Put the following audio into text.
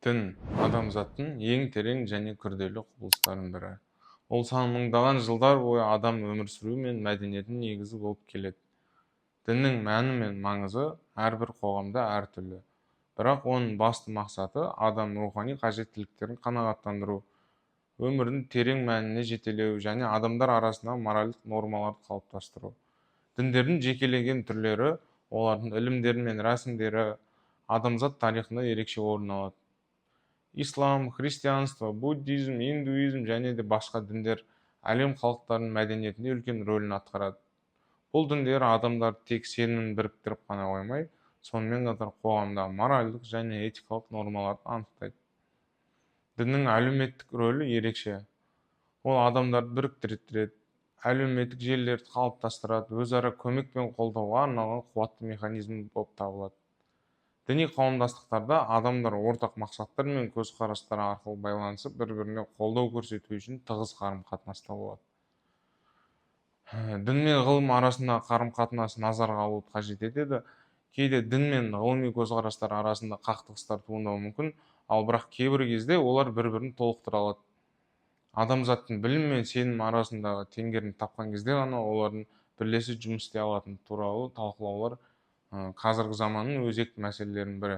Дін адамзаттың ең терең және күрделі құбылыстарының бірі. Ол сан мыңдаған жылдар бойы адам өмір сүру мен мәдениетінің негізі болып келеді. Діннің мәні мен маңызы әрбір қоғамда әртүрлі. Бірақ оның басты мақсаты адам рухани қажеттіліктерін қанағаттандыру, өмірдің терең мәніне жетелеу және адамдар арасында моральдық нормаларды қалыптастыру. Діндердің жекелеген түрлері, олардың ілімдері мен рәсімдері адамзат тарихында ерекше орын алады. Ислам, христианство, буддизм, индуизм және де басқа діндер әлем халықтарының мәдениетінде үлкен рөлін атқарады. Бұл діндер адамдарды тек сенімін біріктіріп қана қоймай, сонымен қатар қоғамдағы моральдық және этикалық нормаларды анықтайды. Діннің әлеуметтік рөлі ерекше. Ол адамдарды біріктіреді, әлеуметтік желілерді қалыптастырады, өзара көмек пен қолдауға арналған қуатты механизм болып табылады. Діни қауымдастықтарда адамдар ортақ мақсаттар мен көзқарастар арқылы байланысып, бір-біріне қолдау көрсету үшін тығыз қарым-қатынаста болады. Дін мен ғылым арасындағы қарым-қатынас назарға алуды қажет етеді. Кейде дін мен ғылыми көзқарастар арасында қақтығыстар туындауы мүмкін, ал бірақ кейбір кезде олар бір-бірін толықтыра алады. Адамзаттың білім мен сенім арасындағы теңгерімді тапқан кезде ғана олардың бірлесіп жұмыс істей алатыны туралы талқылаулар қазіргі заманның өзекті мәселелерінің бірі.